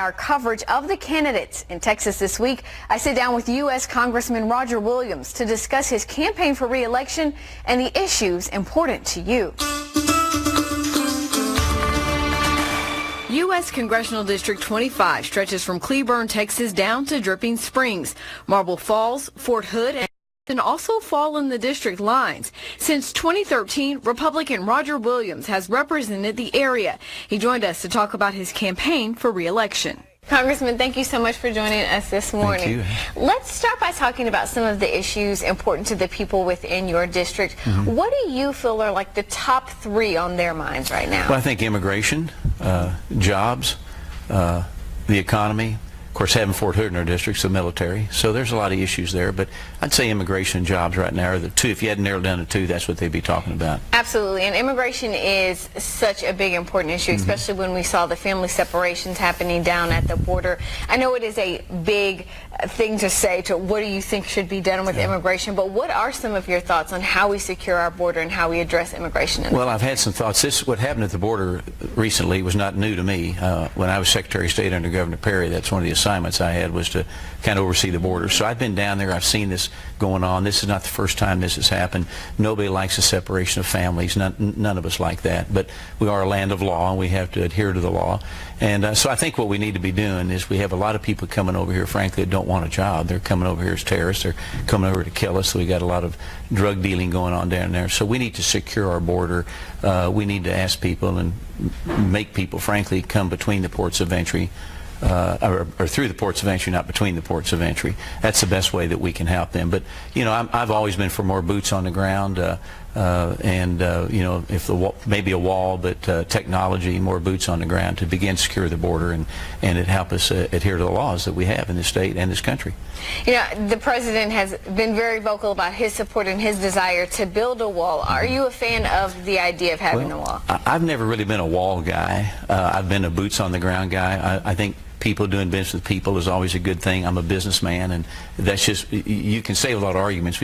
Our coverage of the candidates in Texas this week, I sit down with U.S. Congressman Roger Williams to discuss his campaign for re-election and the issues important to you. U.S. Congressional District 25 stretches from Cleburne, Texas down to Dripping Springs. Marble Falls, Fort Hood, and also fall in the district lines. Since 2013, Republican Roger Williams has represented the area. He joined us to talk about his campaign for re-election. Congressman, thank you so much for joining us this morning. Thank you. Let's start by talking about some of the issues important to the people within your district. What do you feel are like the top three on their minds right now? Well, I think immigration, jobs, the economy. Of course, having Fort Hood in our district, so military. So there's a lot of issues there, but I'd say immigration and jobs right now are the two. If you had narrowed down to two, that's what they'd be talking about. Absolutely, and immigration is such a big, important issue, especially when we saw the family separations happening down at the border. I know it is a big thing to say to what do you think should be done with immigration, but what are some of your thoughts on how we secure our border and how we address immigration? Well, I've had some thoughts. What happened at the border recently was not new to me. When I was Secretary of State under Governor Perry, that's one of the assignments I had, was to kind of oversee the border. So I've been down there. I've seen this going on. This is not the first time this has happened. Nobody likes the separation of families. None of us like that. But we are a land of law, and we have to adhere to the law. And so I think what we need to be doing is we have a lot of people coming over here, frankly, that don't want a job. They're coming over here as terrorists. They're coming over to kill us. So we got a lot of drug dealing going on down there. So we need to secure our border. We need to ask people and make people, frankly, come between the ports of entry. Or through the ports of entry, not between the ports of entry. That's the best way that we can help them. But, you know, I've always been for more boots on the ground, you know, if maybe a wall, but technology, more boots on the ground to begin to secure the border and it help us adhere to the laws that we have in this state and this country. You know, the president has been very vocal about his support and his desire to build a wall. Are you a fan of the idea of having a wall? I've never really been a wall guy. I've been a boots on the ground guy. I think people doing business with people is always a good thing. I'm a businessman, and that's just, you can save a lot of arguments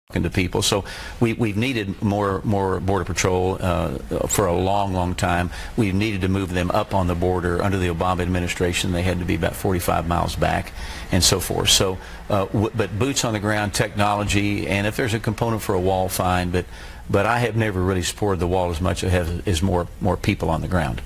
talking to people. So we've needed more Border Patrol for a long time. We've needed to move them up on the border. Under the Obama administration, they had to be about 45 miles back and so forth. So, but boots on the ground, technology, and if there's a component for a wall, fine. But I have never really supported the wall as much as more people on the ground.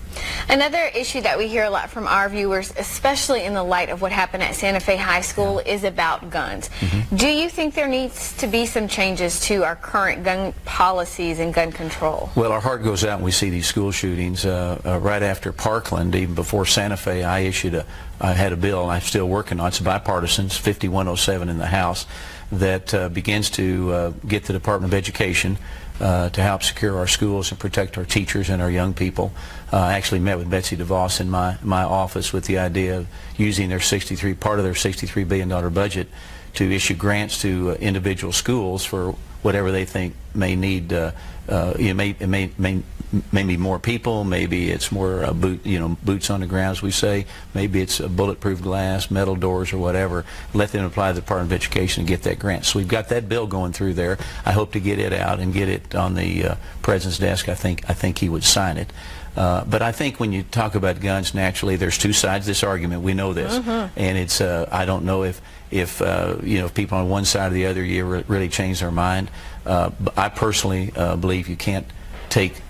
Another issue that we hear a lot from our viewers, especially in the light of what happened at Santa Fe High School, is about guns. Do you think there needs to be some changes to our current gun policies and gun control? Well, our heart goes out when we see these school shootings. Right after Parkland, even before Santa Fe, I had a bill, and I'm still working on it. It's bipartisan. It's 5107 in the House that begins to get the Department of Education to help secure our schools and protect our teachers and our young people. I actually met with Betsy DeVos in my office with the idea of using their part of their $63 billion budget to issue grants to individual schools for whatever they think may need. Maybe more people, maybe it's more boots on the ground, as we say. Maybe it's bulletproof glass, metal doors, or whatever. Let them apply to the Department of Education and get that grant. So we've got that bill going through there. I hope to get it out and get it on the President's desk. I think he would sign it. But I think when you talk about guns, naturally, there's two sides to this argument. We know this, and it's. I don't know if people on one side or the other really change their mind. But I personally believe you can't take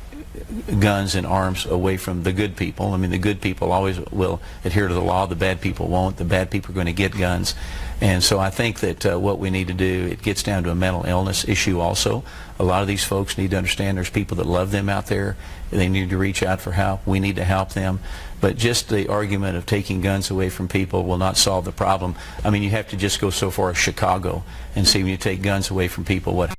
guns and arms away from the good people. I mean, the good people always will adhere to the law. The bad people won't. The bad people are going to get guns. And so I think that what we need to do, it gets down to a mental illness issue also. A lot of these folks need to understand there's people that love them out there. They need to reach out for help. We need to help them. But just the argument of taking guns away from people will not solve the problem. I mean, you have to just go so far as Chicago and see when you take guns away from people what happens.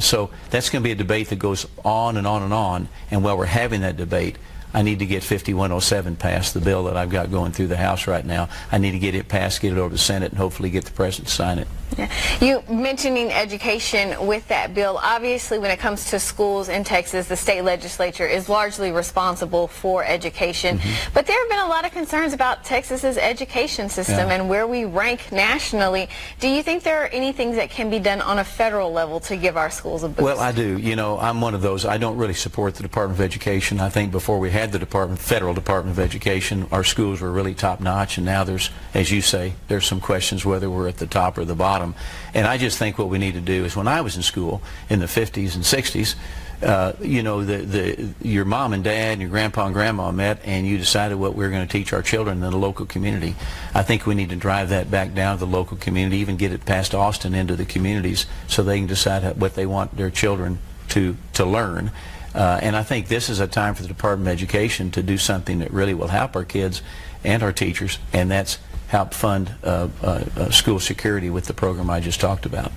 So that's going to be a debate that goes on and on and on. And while we're having that debate, I need to get 5107 passed, the bill that I've got going through the House right now. I need to get it passed, get it over to the Senate, and hopefully get the President to sign it. Yeah. You mentioning education with that bill, obviously when it comes to schools in Texas, the state legislature is largely responsible for education. But there have been a lot of concerns about Texas's education system and where we rank nationally. Do you think there are any things that can be done on a federal level to give our schools a boost? Well, I do. You know, I'm one of those. I don't really support the Department of Education. I think before we had the Federal Department of Education, our schools were really top-notch, and now there's, as you say, there's some questions whether we're at the top or the bottom. And I just think what we need to do is, when I was in school in the 50s and 60s, you know, your mom and dad and your grandpa and grandma met and you decided what we were going to teach our children in the local community. I think we need to drive that back down to the local community, even get it past Austin into the communities so they can decide what they want their children to learn. And I think this is a time for the Department of Education to do something that really will help our kids and our teachers, and that's help fund school security with the program I just talked about.